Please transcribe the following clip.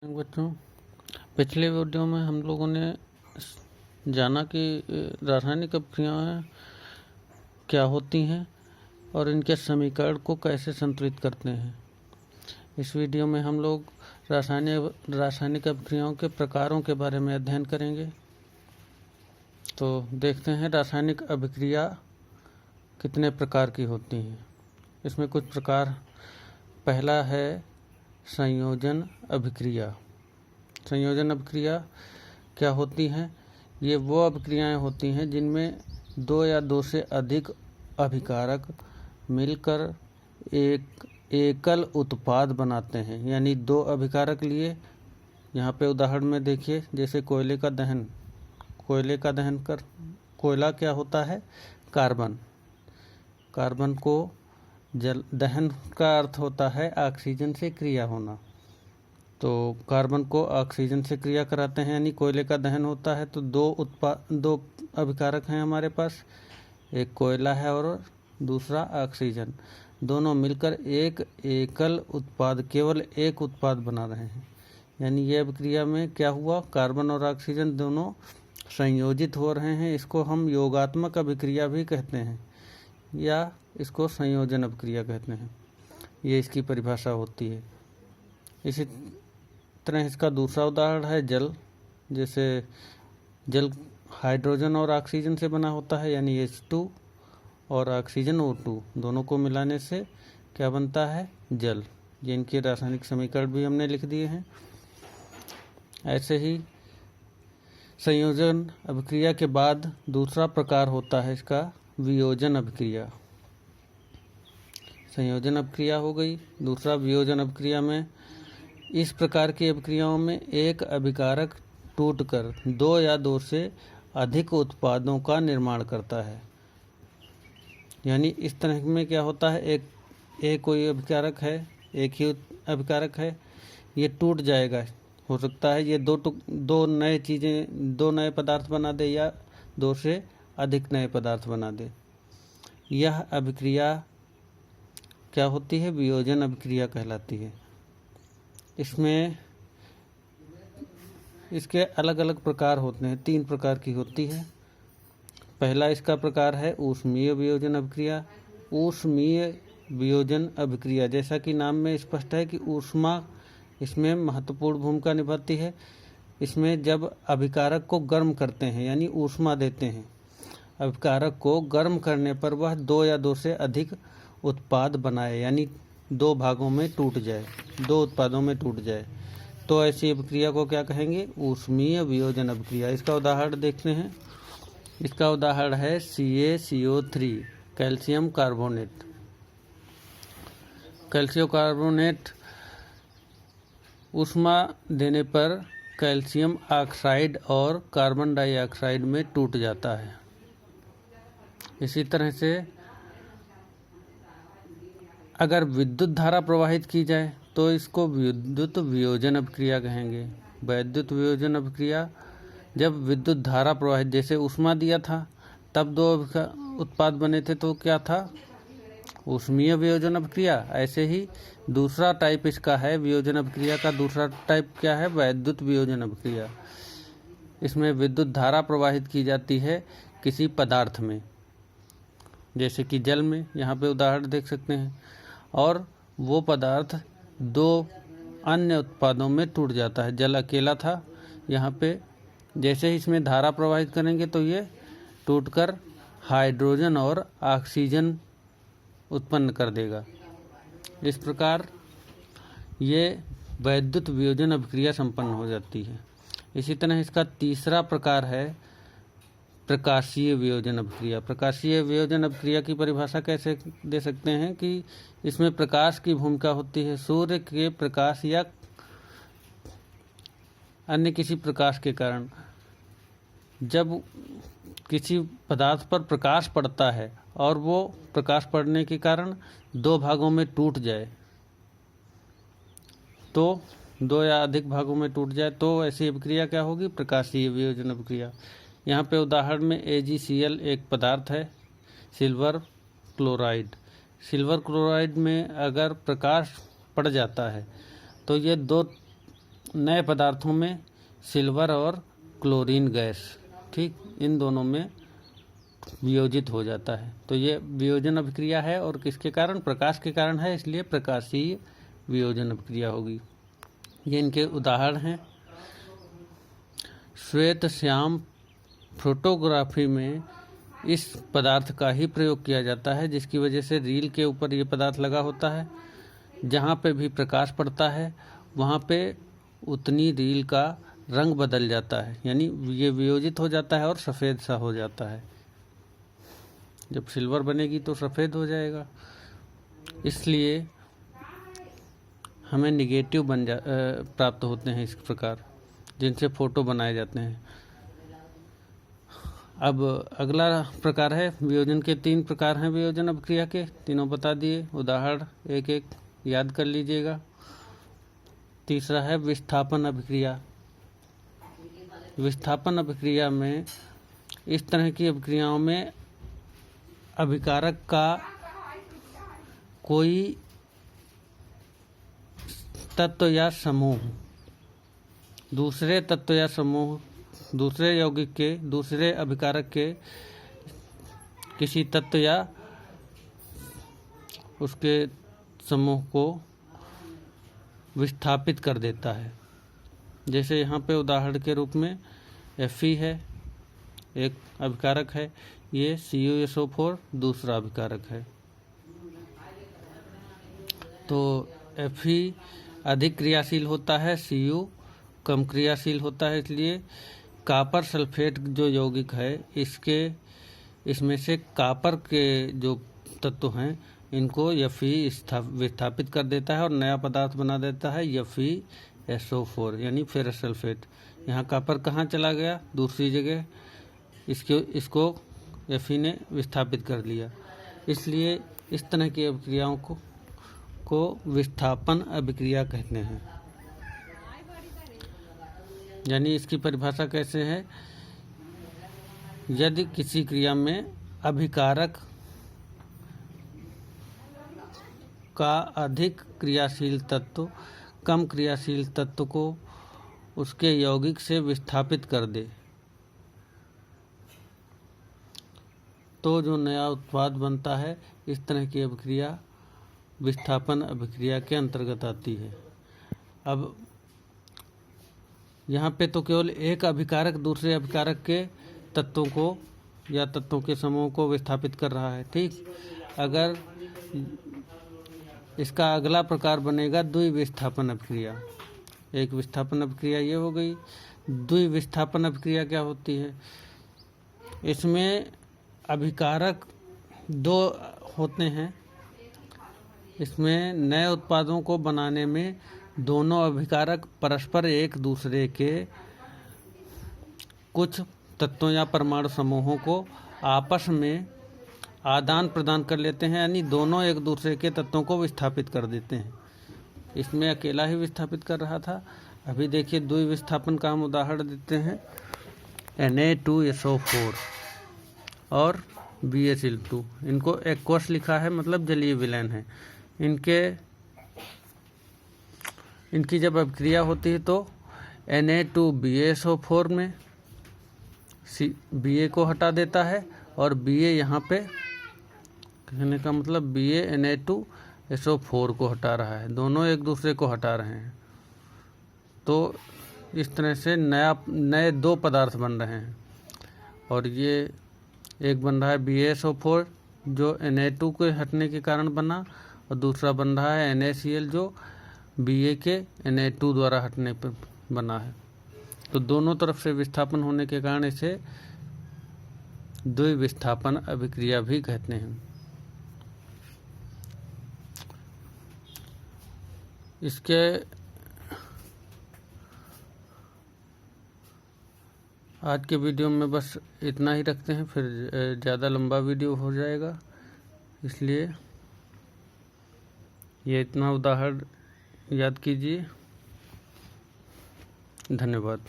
बच्चों, पिछले वीडियो में हम लोगों ने जाना कि रासायनिक अभिक्रियाएं क्या होती हैं और इनके समीकरण को कैसे संतुलित करते हैं। इस वीडियो में हम लोग रासायनिक अभिक्रियाओं के प्रकारों के बारे में अध्ययन करेंगे। तो देखते हैं रासायनिक अभिक्रिया कितने प्रकार की होती हैं। इसमें कुछ प्रकार, पहला है संयोजन अभिक्रिया। संयोजन अभिक्रिया क्या होती हैं? ये वो अभिक्रियाएं होती हैं जिनमें दो या दो से अधिक अभिकारक मिलकर एक एकल उत्पाद बनाते हैं। यानी दो अभिकारक लिए, यहाँ पे उदाहरण में देखिए, जैसे कोयले का दहन कर कोयला क्या होता है? कार्बन को दहन का अर्थ होता है ऑक्सीजन से क्रिया होना। तो कार्बन को ऑक्सीजन से क्रिया कराते हैं, यानी कोयले का दहन होता है। तो दो अभिकारक हैं हमारे पास, एक कोयला है और दूसरा ऑक्सीजन। दोनों मिलकर एक एकल उत्पाद, केवल एक उत्पाद बना रहे हैं। यानी ये अभिक्रिया में क्या हुआ? कार्बन और ऑक्सीजन दोनों संयोजित हो रहे हैं। इसको हम योगात्मक अभिक्रिया भी कहते हैं या इसको संयोजन अभिक्रिया कहते हैं। ये इसकी परिभाषा होती है। इसी तरह इसका दूसरा उदाहरण है जल। जैसे जल हाइड्रोजन और ऑक्सीजन से बना होता है, यानी H2 और ऑक्सीजन O2 दोनों को मिलाने से क्या बनता है? जल। ये इनके रासायनिक समीकरण भी हमने लिख दिए हैं। ऐसे ही संयोजन अभिक्रिया के बाद दूसरा प्रकार होता है इसका वियोजन अभिक्रिया। संयोजन अभिक्रिया हो गई, दूसरा वियोजन अभिक्रिया में इस प्रकार की अभिक्रियाओं में एक अभिकारक टूटकर दो या दो से अधिक उत्पादों का निर्माण करता है। यानी इस तरह में क्या होता है, एक कोई अभिकारक है, एक ही अभिकारक है, ये टूट जाएगा। हो सकता है ये दो नए पदार्थ बना दे या दो से अधिक नए पदार्थ बना दे। यह अभिक्रिया क्या होती है? वियोजन अभिक्रिया कहलाती है। इसमें इसके अलग अलग प्रकार होते हैं, 3 प्रकार की होती है। पहला इसका प्रकार है ऊष्मीय वियोजन अभिक्रिया। ऊष्मीय वियोजन अभिक्रिया, जैसा कि नाम में स्पष्ट है कि ऊष्मा इसमें महत्वपूर्ण भूमिका निभाती है। इसमें जब अभिकारक को गर्म करते हैं, यानी ऊष्मा देते हैं, अभिकारक को गर्म करने पर वह दो या दो से अधिक उत्पाद बनाए, यानी दो भागों में टूट जाए, दो उत्पादों में टूट जाए, तो ऐसी अभिक्रिया को क्या कहेंगे? ऊष्मीय वियोजन अभिक्रिया। इसका उदाहरण देखते हैं। इसका उदाहरण है CaCO3, calcium carbonate. Calcium carbonate ऊष्मा देने पर कैल्शियम ऑक्साइड और कार्बन डाइऑक्साइड में टूट जाता है। इसी तरह से अगर विद्युत धारा प्रवाहित की जाए तो इसको विद्युत वियोजन अभिक्रिया कहेंगे। वैद्युत वियोजन अभिक्रिया, जब विद्युत धारा प्रवाहित, जैसे ऊष्मा दिया था तब दो उत्पाद बने थे, तो क्या था? ऊष्मीय वियोजन अभिक्रिया। ऐसे ही दूसरा टाइप इसका है वियोजन अभिक्रिया का, दूसरा टाइप क्या है? वैद्युत वियोजन अभिक्रिया। इसमें विद्युत धारा प्रवाहित की जाती है किसी पदार्थ में, जैसे कि जल में, यहाँ पे उदाहरण देख सकते हैं, और वो पदार्थ दो अन्य उत्पादों में टूट जाता है। जल अकेला था, यहाँ पे जैसे ही इसमें धारा प्रवाहित करेंगे तो ये टूटकर हाइड्रोजन और ऑक्सीजन उत्पन्न कर देगा। इस प्रकार ये वैद्युत वियोजन अभिक्रिया संपन्न हो जाती है। इसी तरह इसका तीसरा प्रकार है प्रकाशीय वियोजन अभिक्रिया। प्रकाशीय वियोजन अभिक्रिया की परिभाषा कैसे दे सकते हैं कि इसमें प्रकाश की भूमिका होती है। सूर्य के प्रकाश या अन्य किसी प्रकाश के कारण जब किसी पदार्थ पर प्रकाश पड़ता है और वो प्रकाश पड़ने के कारण दो भागों में टूट जाए, तो दो या अधिक भागों में टूट जाए, तो ऐसी अभिक्रिया क्या होगी? प्रकाशीय वियोजन अभिक्रिया। यहाँ पे उदाहरण में AgCl एक पदार्थ है, सिल्वर क्लोराइड। सिल्वर क्लोराइड में अगर प्रकाश पड़ जाता है तो ये दो नए पदार्थों में सिल्वर और क्लोरीन गैस, ठीक, इन दोनों में वियोजित हो जाता है। तो ये वियोजन अभिक्रिया है और किसके कारण? प्रकाश के कारण है, इसलिए प्रकाशीय वियोजन अभिक्रिया होगी। ये इनके उदाहरण हैं। श्वेत श्याम फोटोग्राफी में इस पदार्थ का ही प्रयोग किया जाता है, जिसकी वजह से रील के ऊपर ये पदार्थ लगा होता है। जहाँ पे भी प्रकाश पड़ता है वहाँ पे उतनी रील का रंग बदल जाता है, यानी ये वियोजित हो जाता है और सफ़ेद सा हो जाता है। जब सिल्वर बनेगी तो सफ़ेद हो जाएगा, इसलिए हमें निगेटिव प्राप्त होते हैं इस प्रकार, जिनसे फ़ोटो बनाए जाते हैं। अब अगला प्रकार है, वियोजन के 3 प्रकार हैं वियोजन अभिक्रिया के, तीनों बता दिए, उदाहरण एक एक याद कर लीजिएगा। तीसरा है विस्थापन अभिक्रिया। विस्थापन अभिक्रिया में इस तरह की अभिक्रियाओं में अभिकारक का कोई तत्व या समूह दूसरे तत्व या समूह, दूसरे यौगिक के, दूसरे अभिकारक के किसी तत्व या उसके समूह को विस्थापित कर देता है। जैसे यहाँ पे उदाहरण के रूप में Fe है, एक अभिकारक है, ये CuSO4 दूसरा अभिकारक है। तो Fe अधिक क्रियाशील होता है, Cu कम क्रियाशील होता है, इसलिए कॉपर सल्फेट जो यौगिक है इसमें से कॉपर के जो तत्व हैं इनको Fe विस्थापित कर देता है और नया पदार्थ बना देता है FeSO4 यानी फेरस सल्फेट। यहाँ कॉपर कहाँ चला गया? दूसरी जगह, इसको Fe ने विस्थापित कर लिया। इसलिए इस तरह की अभिक्रियाओं को विस्थापन अभिक्रिया कहते हैं। यानी इसकी परिभाषा कैसे है? यदि किसी क्रिया में अभिकारक का अधिक क्रियाशील तत्व कम क्रियाशील तत्व को उसके यौगिक से विस्थापित कर दे तो जो नया उत्पाद बनता है, इस तरह की अभिक्रिया विस्थापन अभिक्रिया के अंतर्गत आती है। अब यहाँ पे तो केवल एक अभिकारक दूसरे अभिकारक के तत्वों को या तत्वों के समूह को विस्थापित कर रहा है, ठीक। अगर इसका अगला प्रकार बनेगा द्विविस्थापन अभिक्रिया। एक विस्थापन अभिक्रिया ये हो गई। द्विविस्थापन अभिक्रिया क्या होती है? इसमें अभिकारक 2 होते हैं। इसमें नए उत्पादों को बनाने में दोनों अभिकारक परस्पर एक दूसरे के कुछ तत्वों या परमाणु समूहों को आपस में आदान प्रदान कर लेते हैं, यानी दोनों एक दूसरे के तत्वों को विस्थापित कर देते हैं। इसमें अकेला ही विस्थापित कर रहा था। अभी देखिए द्विविस्थापन का हम उदाहरण देते हैं, Na2SO4 और BaCl2। इनको एक्वस लिखा है, मतलब जलीय विलयन है। इनकी जब अभिक्रिया होती है तो Na2BaSO4 में Ba को हटा देता है और Ba यहाँ पे कहने का मतलब BaNa2SO4 को हटा रहा है, दोनों एक दूसरे को हटा रहे हैं। तो इस तरह से नए 2 पदार्थ बन रहे हैं। और ये एक बन रहा है BaSO4 जो Na2 के हटने के कारण बना, और दूसरा बन रहा है NaCl जो Ba के Na2 द्वारा हटने पर बना है। तो दोनों तरफ से विस्थापन होने के कारण इसे द्विविस्थापन अभिक्रिया भी कहते हैं। इसके आज के वीडियो में बस इतना ही रखते हैं, फिर ज़्यादा लंबा वीडियो हो जाएगा, इसलिए ये इतना उदाहरण याद कीजिए। धन्यवाद।